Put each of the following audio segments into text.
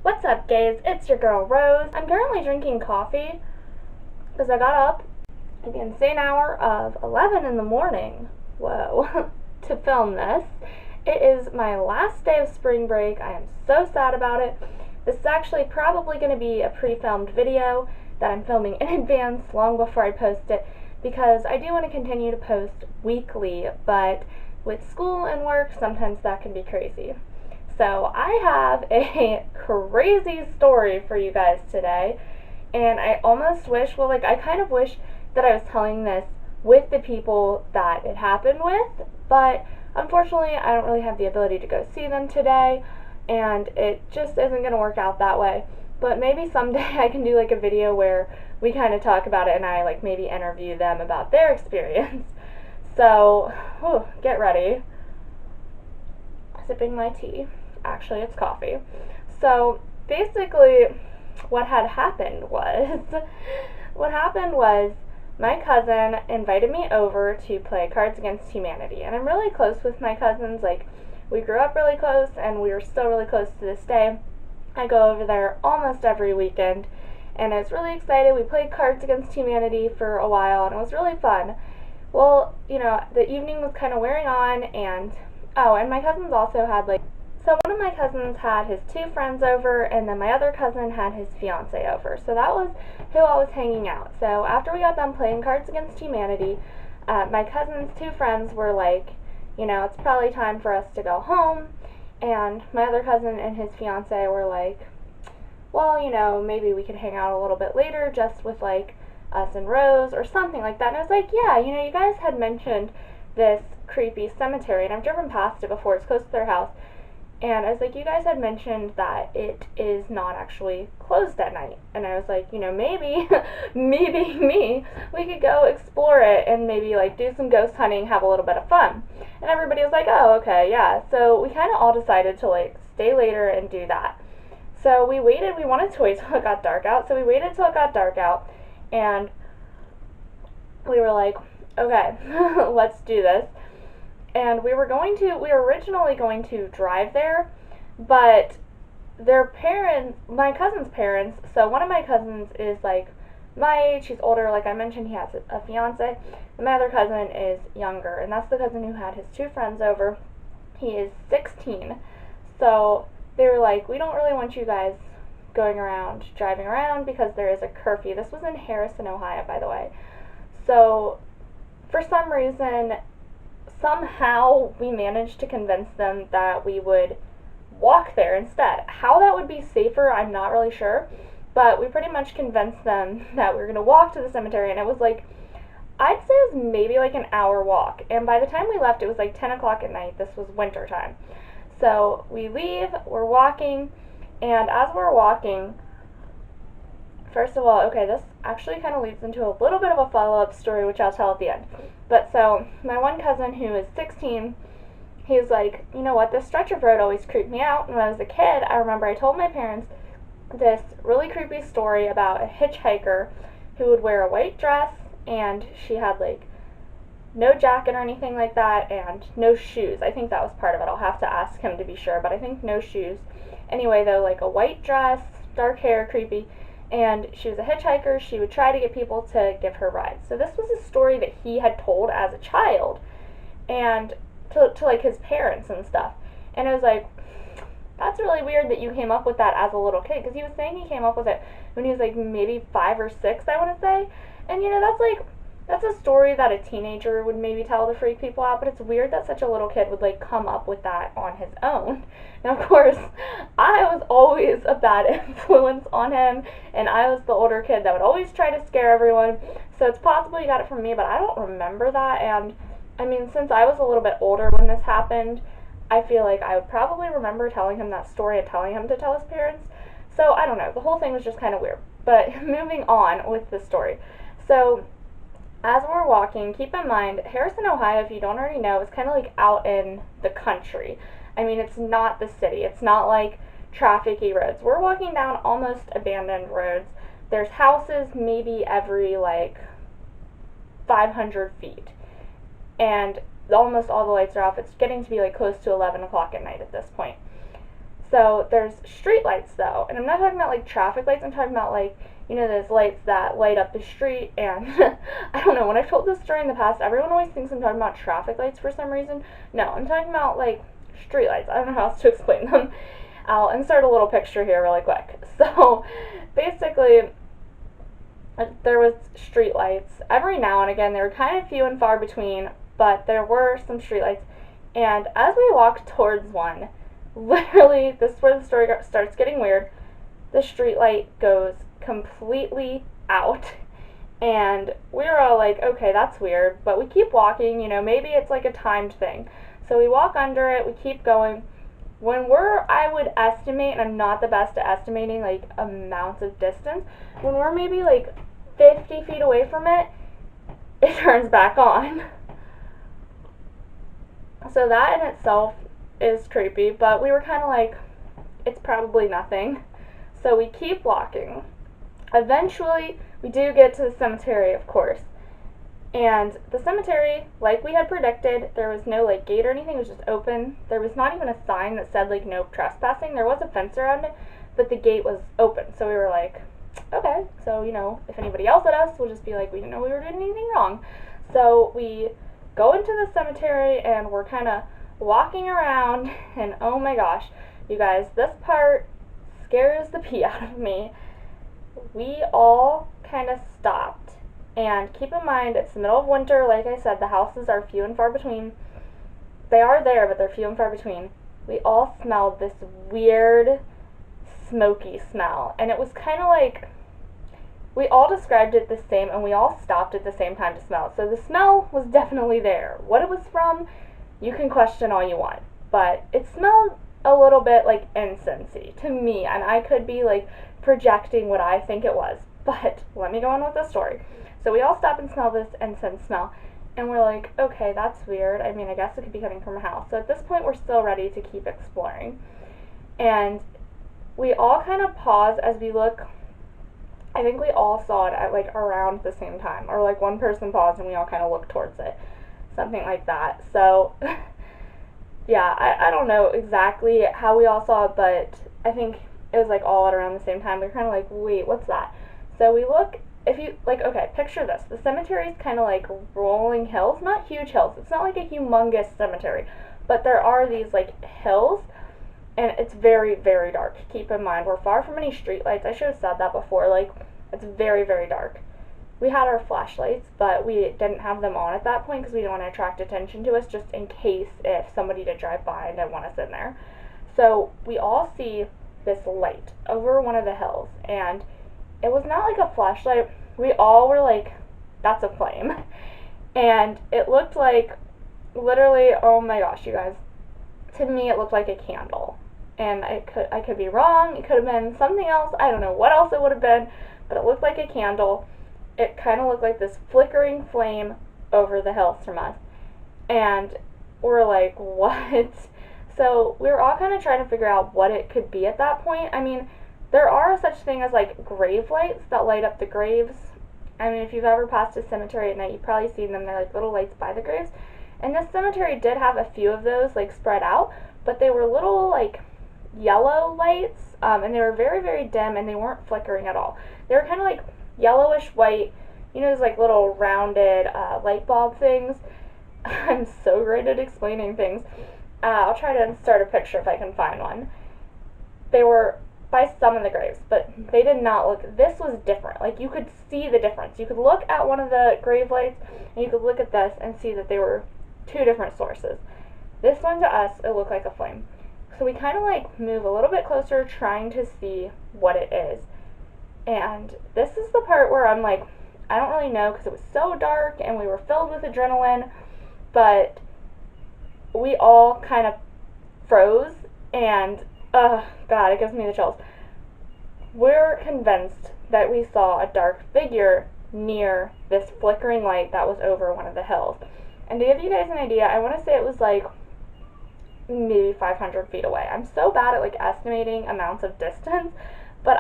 What's up, gays? It's your girl, Rose. I'm currently drinking coffee because I got up at the insane hour of 11 in the morning, whoa, to film this. It is my last day of spring break. I am so sad about it. This is actually probably going to be a pre-filmed video that I'm filming in advance long before I post it, because I do want to continue to post weekly, but with school and work, sometimes that can be crazy. So I have a crazy story for you guys today, and I almost wish, I kind of wish that I was telling this with the people that it happened with, but unfortunately I don't really have the ability to go see them today, and it just isn't going to work out that way. But maybe someday I can do like a video where we kind of talk about it and I like maybe interview them about their experience. So, get ready. Sipping my tea. Actually, it's coffee. So, basically, what happened was my cousin invited me over to play Cards Against Humanity. And I'm really close with my cousins. Like, we grew up really close, and we are still really close to this day. I go over there almost every weekend, and I was really excited. We played Cards Against Humanity for a while, and it was really fun. Well, the evening was kind of wearing on, and my cousins also had so one of my cousins had his two friends over, and then my other cousin had his fiance over. So that was who I was hanging out. So after we got done playing Cards Against Humanity, my cousin's two friends were like, it's probably time for us to go home. And my other cousin and his fiance were like, well, maybe we could hang out a little bit later just with like us and Rose or something like that. And I was like, yeah, you guys had mentioned this creepy cemetery, and I've driven past it before. It's close to their house. And I was like, you guys had mentioned that it is not actually closed at night. And I was like, maybe, we could go explore it and maybe like do some ghost hunting, have a little bit of fun. And everybody was like, oh, okay, yeah. So we kind of all decided to like stay later and do that. So we waited. We wanted to wait till it got dark out. So we waited till it got dark out, and we were like, okay, let's do this. And we were originally going to drive there, but their parents, my cousin's parents, so one of my cousins is like my age, he's older, like I mentioned, he has a fiance, and my other cousin is younger, and that's the cousin who had his two friends over. He is 16, so they were like, we don't really want you guys driving around, because there is a curfew. This was in Harrison, Ohio, by the way. So for some reason, somehow we managed to convince them that we would walk there instead. How that would be safer, I'm not really sure, but we pretty much convinced them that we were going to walk to the cemetery, and it was like, I'd say it was maybe like an hour walk, and by the time we left, it was like 10 o'clock at night. This was winter time. So we leave, we're walking, and as we're walking, first of all, okay, this actually kind of leads into a little bit of a follow-up story, which I'll tell at the end. But so, my one cousin who is 16, he's like, you know what, this stretch of road always creeped me out. And when I was a kid, I remember I told my parents this really creepy story about a hitchhiker who would wear a white dress, and she had like no jacket or anything like that, and no shoes. I think that was part of it. I'll have to ask him to be sure, but I think no shoes. Anyway, though, like a white dress, dark hair, creepy. And she was a hitchhiker. She would try to get people to give her rides. So this was a story that he had told as a child, and to like his parents and stuff. And I was like, that's really weird that you came up with that as a little kid, because he was saying he came up with it when he was like maybe 5 or 6, I want to say. And that's a story that a teenager would maybe tell to freak people out, but it's weird that such a little kid would like come up with that on his own. Now, of course, I was always a bad influence on him, and I was the older kid that would always try to scare everyone, so it's possible he got it from me, but I don't remember that. And I mean, since I was a little bit older when this happened, I feel like I would probably remember telling him that story and telling him to tell his parents. So I don't know, the whole thing was just kind of weird. But moving on with the story. So as we're walking, keep in mind, Harrison, Ohio, if you don't already know, is kind of like out in the country. I mean, it's not the city. It's not like trafficy roads. We're walking down almost abandoned roads. There's houses maybe every like 500 feet. And almost all the lights are off. It's getting to be like close to 11 o'clock at night at this point. So there's street lights though, and I'm not talking about like traffic lights, I'm talking about like, you know, those lights that light up the street. And I don't know, when I've told this story in the past, everyone always thinks I'm talking about traffic lights for some reason. No, I'm talking about like street lights. I don't know how else to explain them. I'll insert a little picture here really quick. So basically, there was street lights. Every now and again, they were kind of few and far between, but there were some street lights. And as we walked towards one, literally, this is where the story starts getting weird, the street light goes completely out. And we were all like, okay, that's weird, but we keep walking, you know, maybe it's like a timed thing. So we walk under it, we keep going. When I would estimate, and I'm not the best at estimating like amounts of distance, when we're maybe like 50 feet away from it, it turns back on. So that in itself is creepy, but we were kind of like, it's probably nothing. So we keep walking. Eventually, we do get to the cemetery, of course. And the cemetery, like we had predicted, there was no like gate or anything, it was just open. There was not even a sign that said like no trespassing. There was a fence around it, but the gate was open. So we were like, okay, so you know, if anybody else at us, we'll just be like, we didn't know we were doing anything wrong. So we go into the cemetery and we're kind of walking around, and oh my gosh, you guys, this part scares the pee out of me. We all kind of stopped. And keep in mind, it's the middle of winter. Like I said, the houses are few and far between. They are there, but they're few and far between. We all smelled this weird, smoky smell. And it was kind of like, we all described it the same, and we all stopped at the same time to smell it. So the smell was definitely there. What it was from, you can question all you want. But it smelled a little bit like incensey to me. And I could be like projecting what I think it was. But let me go on with the story. So we all stop and smell this incense smell, and we're like, okay, that's weird. I mean, I guess it could be coming from a house. So at this point, we're still ready to keep exploring. And we all kind of pause as we look. I think we all saw it at like around the same time, or like one person paused and we all kind of looked towards it. Something like that. So yeah, I don't know exactly how we all saw it, but I think it was like all at around the same time. We were kind of like, wait, what's that? So we look. If you, like, okay, picture this. The cemetery is kind of like rolling hills. Not huge hills. It's not like a humongous cemetery. But there are these, like, hills. And it's very, very dark. Keep in mind, we're far from any street lights. I should have said that before. Like, it's very, very dark. We had our flashlights, but we didn't have them on at that point because we didn't want to attract attention to us, just in case if somebody did drive by and didn't want us in there. So we all see this light over one of the hills. And it was not like a flashlight. We all were like, that's a flame. And it looked like, literally, oh my gosh, you guys. To me, it looked like a candle. And I could be wrong. It could have been something else. I don't know what else it would have been. But it looked like a candle. It kind of looked like this flickering flame over the hills from us. And we're like, what? So we were all kind of trying to figure out what it could be at that point. I mean, there are such thing as like grave lights that light up the graves. I mean, if you've ever passed a cemetery at night, you've probably seen them. They're like little lights by the graves. And this cemetery did have a few of those like spread out, but they were little like yellow lights, and they were very, very dim, and they weren't flickering at all. They were kind of like yellowish white, you know, those like little rounded light bulb things. I'm so great at explaining things. I'll try to insert a picture if I can find one. They were by some of the graves, but they did not look, this was different. Like, you could see the difference. You could look at one of the grave lights, and you could look at this and see that they were two different sources. This one, to us, it looked like a flame. So we kind of like move a little bit closer, trying to see what it is. And this is the part where I'm like, I don't really know, because it was so dark and we were filled with adrenaline, but we all kind of froze, and God, it gives me the chills. We're convinced that we saw a dark figure near this flickering light that was over one of the hills. And to give you guys an idea, I want to say it was like maybe 500 feet away. I'm so bad at like estimating amounts of distance, but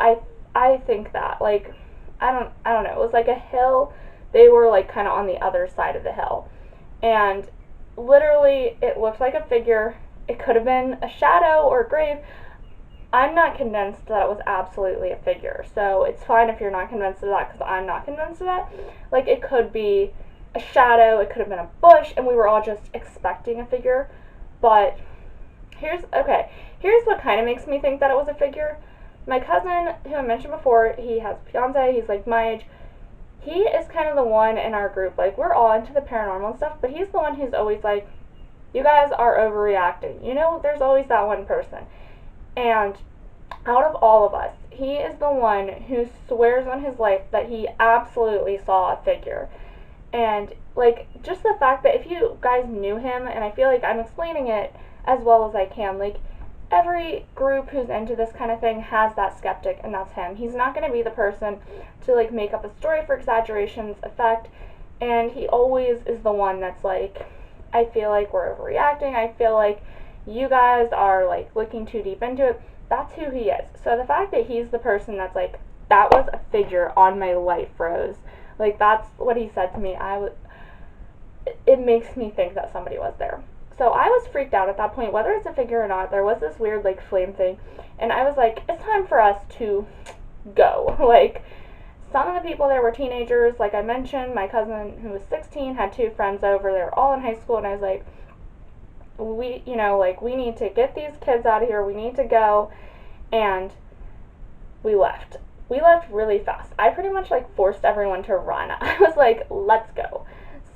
I think that, like, I don't know. It was like a hill. They were like kind of on the other side of the hill. And literally, it looked like a figure. It could have been a shadow or a grave. I'm not convinced that it was absolutely a figure. So it's fine if you're not convinced of that, because I'm not convinced of that. Like, it could be a shadow, it could have been a bush, and we were all just expecting a figure. But here's what kind of makes me think that it was a figure. My cousin, who I mentioned before, he has a fiance, he's like my age. He is kind of the one in our group, like, we're all into the paranormal and stuff, but he's the one who's always like, you guys are overreacting. You know, there's always that one person. And out of all of us, he is the one who swears on his life that he absolutely saw a figure. And, like, just the fact that if you guys knew him, and I feel like I'm explaining it as well as I can, like, every group who's into this kind of thing has that skeptic, and that's him. He's not going to be the person to, like, make up a story for exaggeration's effect, and he always is the one that's like, I feel like we're overreacting, I feel like you guys are, like, looking too deep into it. That's who he is. So the fact that he's the person that's like, that was a figure on my life, Rose. Like, that's what he said to me. It makes me think that somebody was there. So I was freaked out at that point, whether it's a figure or not. There was this weird, like, flame thing, and I was like, it's time for us to go. Like, some of the people there were teenagers. Like I mentioned, my cousin, who was 16, had 2 friends over. They were all in high school, and I was like, we need to get these kids out of here. We need to go. And we left. We left really fast. I pretty much, like, forced everyone to run. I was like, let's go.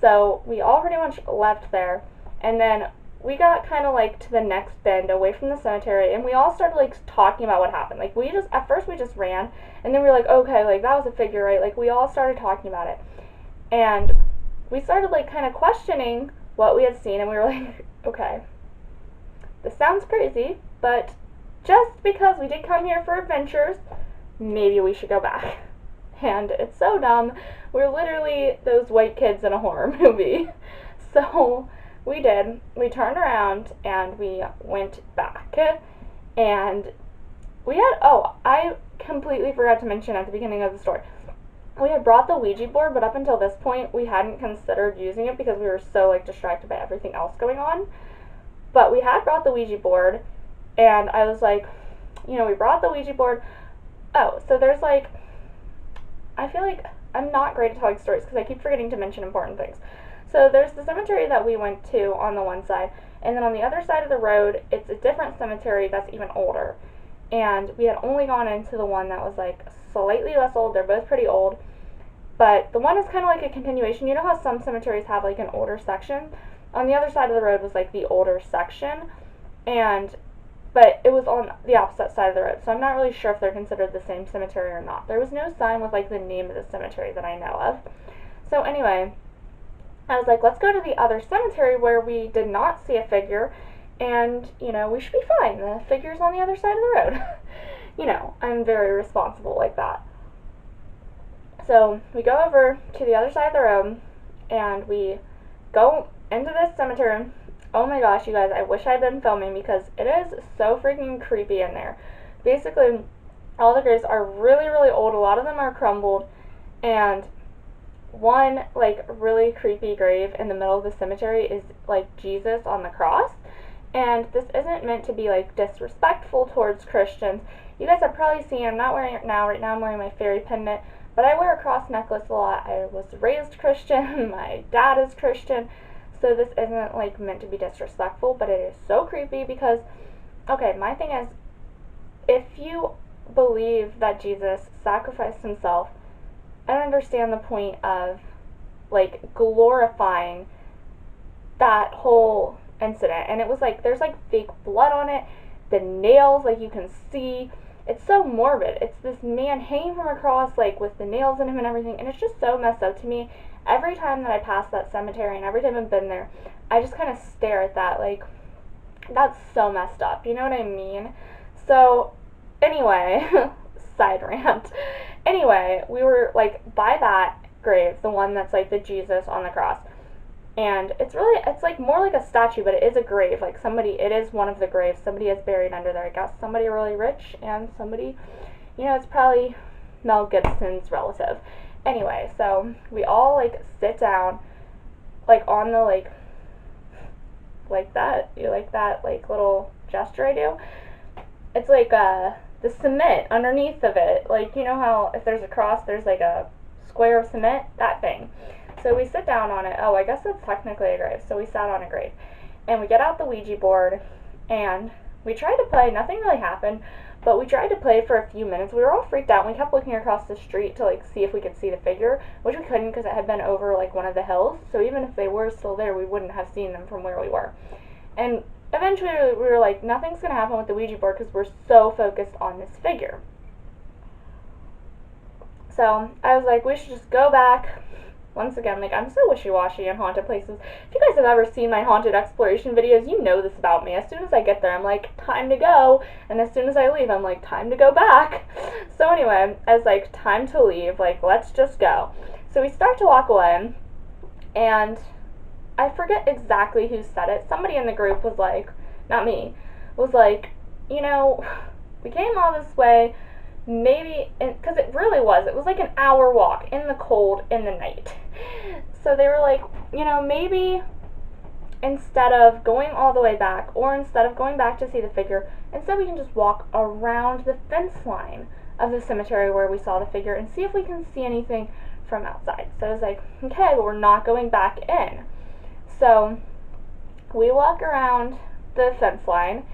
So we all pretty much left there, and then we got kind of, like, to the next bend away from the cemetery, and we all started, like, talking about what happened. Like, at first we just ran, and then we were like, okay, like, that was a figure, right? Like, we all started talking about it, and we started, like, kind of questioning what we had seen, and we were like, okay, this sounds crazy, but just because we did come here for adventures, maybe we should go back. And it's so dumb. We're literally those white kids in a horror movie. So we did. We turned around and we went back. And we had, I completely forgot to mention at the beginning of the story, we had brought the Ouija board, but up until this point, we hadn't considered using it because we were so, like, distracted by everything else going on. But we had brought the Ouija board, and I was like, we brought the Ouija board. Oh, so there's, like, I feel like I'm not great at telling stories because I keep forgetting to mention important things. So there's the cemetery that we went to on the one side, and then on the other side of the road, it's a different cemetery that's even older. And we had only gone into the one that was, like, slightly less old. They're both pretty old. But the one is kind of like a continuation. You know how some cemeteries have, like, an older section? On the other side of the road was, like, the older section. But it was on the opposite side of the road, so I'm not really sure if they're considered the same cemetery or not. There was no sign with, like, the name of the cemetery that I know of. So anyway, I was like, let's go to the other cemetery where we did not see a figure, and, we should be fine. The figure's on the other side of the road. I'm very responsible like that. So we go over to the other side of the road, and we go into this cemetery. Oh my gosh, you guys, I wish I had been filming because it is so freaking creepy in there. Basically, all the graves are really, really old. A lot of them are crumbled. And one, like, really creepy grave in the middle of the cemetery is, like, Jesus on the cross. And this isn't meant to be, like, disrespectful towards Christians. You guys have probably seen, I'm not wearing it now. Right now I'm wearing my fairy pendant. But I wear a cross necklace a lot. I was raised Christian. My dad is Christian. So this isn't, like, meant to be disrespectful, but it is so creepy because, okay, my thing is, if you believe that Jesus sacrificed himself, I don't understand the point of, like, glorifying that whole incident. And it was, like, there's, like, fake blood on it, the nails, like, you can see. It's so morbid. It's this man hanging from a cross, like, with the nails in him and everything, and it's just so messed up to me. Every time that I pass that cemetery and every time I've been there, I just kind of stare at that, like, that's so messed up, you know what I mean? So, anyway, side rant. Anyway, we were, like, by that grave, the one that's, like, the Jesus on the cross, and it's like, more like a statue, but it is a grave, like, it is one of the graves, somebody is buried under there, I guess, somebody really rich, and somebody, it's probably Mel Gibson's relative. Anyway, so we all, like, sit down, like, on the, like that, like, little gesture I do, it's like the cement underneath of it. Like, you know how if there's a cross, there's like a square of cement? That thing. So we sit down on it. Oh, I guess that's technically a grave. So we sat on a grave. And we get out the Ouija board, and we tried to play. Nothing really happened, but we tried to play for a few minutes. We were all freaked out, and we kept looking across the street to, like, see if we could see the figure, which we couldn't because it had been over, like, one of the hills. So even if they were still there, we wouldn't have seen them from where we were. And eventually we were like, nothing's going to happen with the Ouija board because we're so focused on this figure. So I was like, we should just go back. Once again, like, I'm so wishy-washy in haunted places. If you guys have ever seen my haunted exploration videos, you know this about me. As soon as I get there, I'm like, time to go. And as soon as I leave, I'm like, time to go back. So anyway, I was like, time to leave. Like, let's just go. So we start to walk away, and I forget exactly who said it. Somebody in the group was like, not me, was like, you know, we came all this way, maybe, because it was like an hour walk in the cold in the night. So they were like, you know, maybe instead of going all the way back, or instead of going back to see the figure, instead we can just walk around the fence line of the cemetery where we saw the figure and see if we can see anything from outside. So I was like, okay, but we're not going back in. So we walk around the fence line,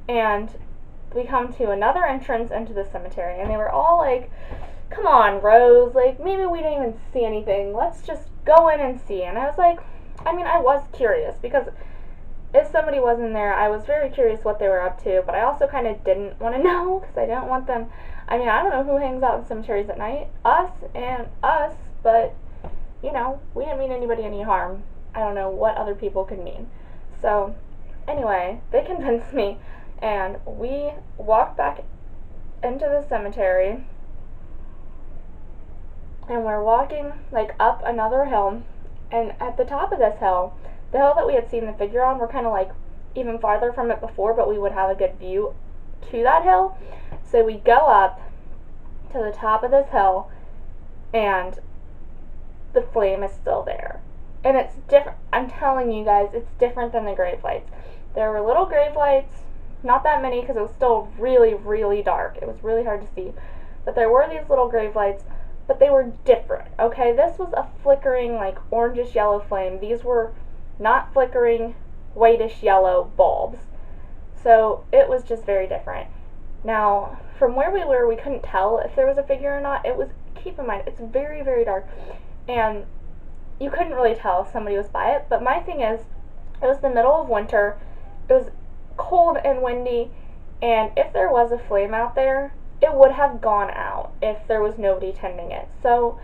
and we come to another entrance into the cemetery, and they were all like, come on, Rose, like, maybe we didn't even see anything, let's just go in and see. And I was like, I mean, I was curious, because if somebody was in there, I was very curious what they were up to, but I also kind of didn't want to know, because I didn't want them, I mean, I don't know who hangs out in cemeteries at night, us, but, you know, we didn't mean anybody any harm. I don't know what other people could mean. So, anyway, they convinced me, and we walked back into the cemetery, and we're walking, like, up another hill, and at the top of this hill, the hill that we had seen the figure on, we're kind of, like, even farther from it before, but we would have a good view to that hill. So we go up to the top of this hill, and the flame is still there. And it's different. I'm telling you guys, it's different than the grave lights. There were little grave lights, not that many because it was still really, really dark. It was really hard to see. But there were these little grave lights, but they were different, okay? This was a flickering, like, orangish yellow flame. These were not flickering, whitish yellow bulbs. So it was just very different. Now, from where we were, we couldn't tell if there was a figure or not. It was, keep in mind, it's very, very dark. And you couldn't really tell if somebody was by it, but my thing is, it was the middle of winter, it was cold and windy, and if there was a flame out there, it would have gone out if there was nobody tending it. So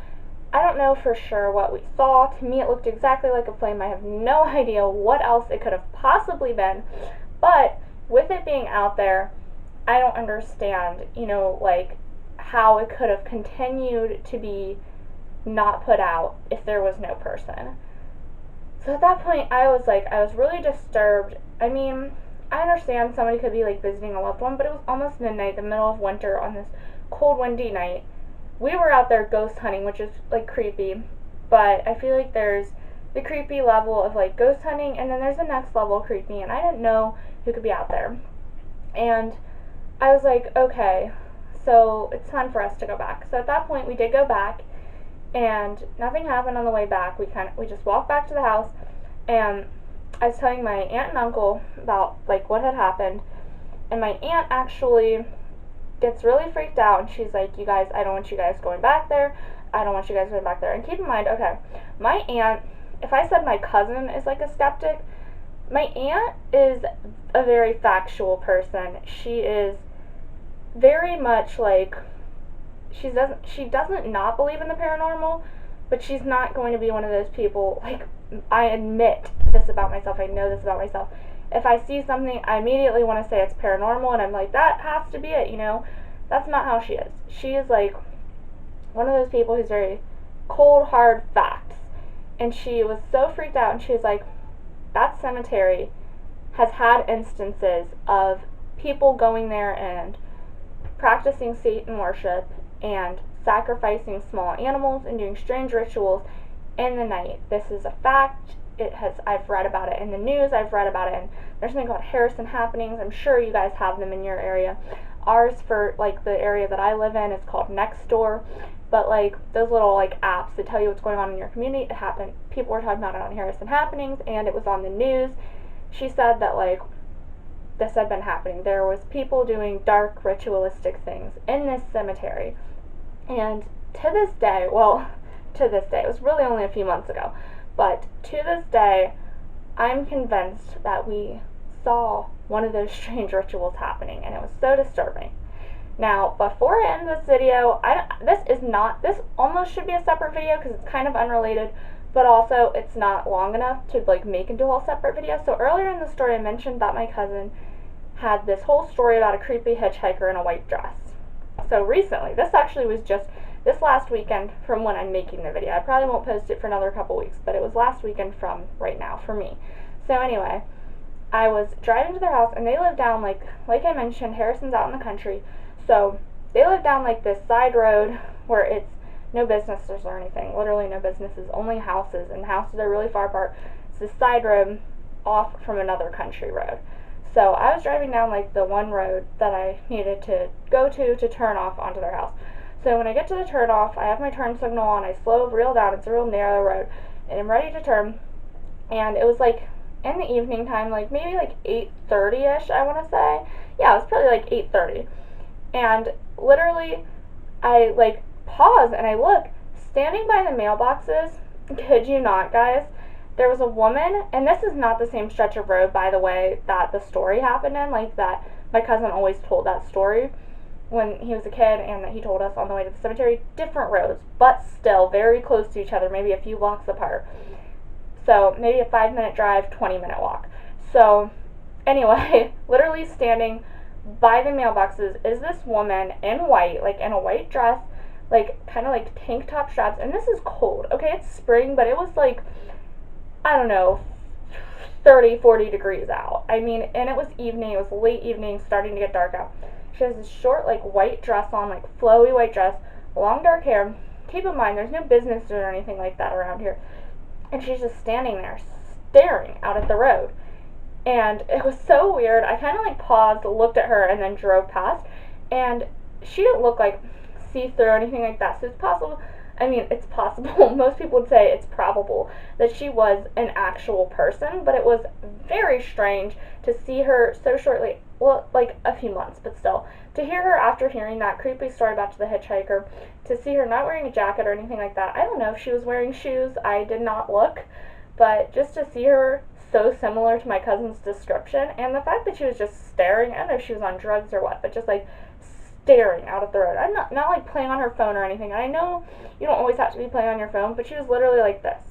I don't know for sure what we saw. To me, it looked exactly like a flame. I have no idea what else it could have possibly been, but with it being out there, I don't understand, you know, like, how it could have continued to be not put out if there was no person. So at that point, I was really disturbed. I mean, I understand somebody could be, like, visiting a loved one, but it was almost midnight, the middle of winter, on this cold, windy night. We were out there ghost hunting, which is, like, creepy, but I feel like there's the creepy level of, like, ghost hunting, and then there's the next level of creepy, and I didn't know who could be out there. And I was like, okay, so it's time for us to go back. So at that point, we did go back, and nothing happened on the way back. We just walked back to the house, and I was telling my aunt and uncle about, like, what had happened, and my aunt actually gets really freaked out, and she's like, you guys, I don't want you guys going back there. I don't want you guys going back there. And keep in mind, okay, my aunt, if I said my cousin is, like, a skeptic, my aunt is a very factual person. She is very much, like, she doesn't not believe in the paranormal, but she's not going to be one of those people, like, I admit this about myself, I know this about myself. If I see something, I immediately want to say it's paranormal, and I'm like, that has to be it, you know? That's not how she is. She is, like, one of those people who's very cold, hard facts. And she was so freaked out, and she was like, that cemetery has had instances of people going there and practicing Satan worship and sacrificing small animals and doing strange rituals in the night. This is a fact. I've read about it in the news, I've read about it, and there's something called Harrison happenings. I'm sure you guys have them in your area. Ours, for like the area that I live in, is called Nextdoor. But like those little like apps that tell you what's going on in your community, it happened. People were talking about it on Harrison happenings, and it was on the news. She said that like this had been happening. There was people doing dark ritualistic things in this cemetery. And to this day, it was really only a few months ago, but to this day, I'm convinced that we saw one of those strange rituals happening, and it was so disturbing. Now, before I end this video, this almost should be a separate video because it's kind of unrelated, but also it's not long enough to like make into a whole separate video. So earlier in the story I mentioned that my cousin had this whole story about a creepy hitchhiker in a white dress. So recently, this actually was just this last weekend from when I'm making the video. I probably won't post it for another couple weeks, but it was last weekend from right now for me. So anyway, I was driving to their house, and they live down like I mentioned, Harrison's out in the country. So they live down like this side road where it's no businesses or anything, literally no businesses, only houses, and the houses are really far apart. It's this side road off from another country road. So I was driving down like the one road that I needed to go to turn off onto their house. So when I get to the turn off, I have my turn signal on, I slow real down, it's a real narrow road, and I'm ready to turn, and it was like in the evening time, like maybe like 8:30ish, I want to say. Yeah, it was probably like 8:30. And literally, I like pause and I look, standing by the mailboxes, kid you not guys, there was a woman, and this is not the same stretch of road, by the way, that the story happened in, like that my cousin always told that story when he was a kid, and that he told us on the way to the cemetery. Different roads, but still very close to each other, maybe a few blocks apart. So maybe a 5-minute drive, 20-minute walk. So anyway, literally standing by the mailboxes is this woman in white, like in a white dress, like kind of like tank top straps, and this is cold, okay, it's spring, but it was like, I don't know, 30-40 degrees out. I mean, and it was evening, it was late evening, starting to get dark out. She has this short like white dress on, like flowy white dress, long dark hair. Keep in mind, there's no business or anything like that around here. And she's just standing there staring out at the road. And it was so weird. I kind of like paused, looked at her, and then drove past. And she didn't look like see-through or anything like that. So it's possible, it's possible, most people would say it's probable that she was an actual person, but it was very strange to see her so shortly, well, like a few months, but still, to hear her after hearing that creepy story about the hitchhiker, to see her not wearing a jacket or anything like that. I don't know if she was wearing shoes, I did not look, but just to see her so similar to my cousin's description, and the fact that she was just staring, I don't know if she was on drugs or what, but just like staring out at the road. I'm not like playing on her phone or anything. I know you don't always have to be playing on your phone, but she was literally like this.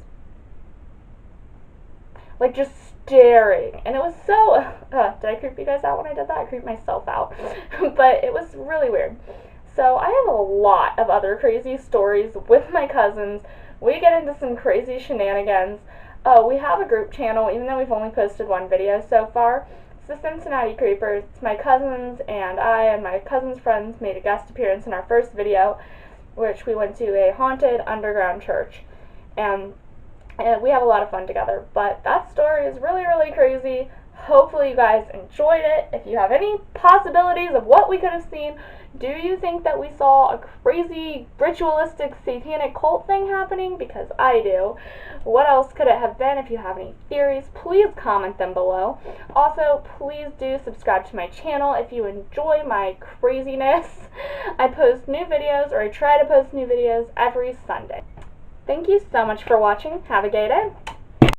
Like just staring. And it was so, did I creep you guys out when I did that? I creeped myself out. But it was really weird. So I have a lot of other crazy stories with my cousins. We get into some crazy shenanigans. We have a group channel, even though we've only posted one video so far. It's the Cincinnati Creepers. It's my cousins and I and my cousin's friends made a guest appearance in our first video, which we went to a haunted underground church. And we have a lot of fun together. But that story is really, really crazy. Hopefully you guys enjoyed it. If you have any possibilities of what we could have seen, do you think that we saw a crazy ritualistic satanic cult thing happening? Because I do. What else could it have been? If you have any theories, please comment them below. Also, please do subscribe to my channel if you enjoy my craziness. I post new videos, or I try to post new videos every Sunday. Thank you so much for watching. Have a gay day.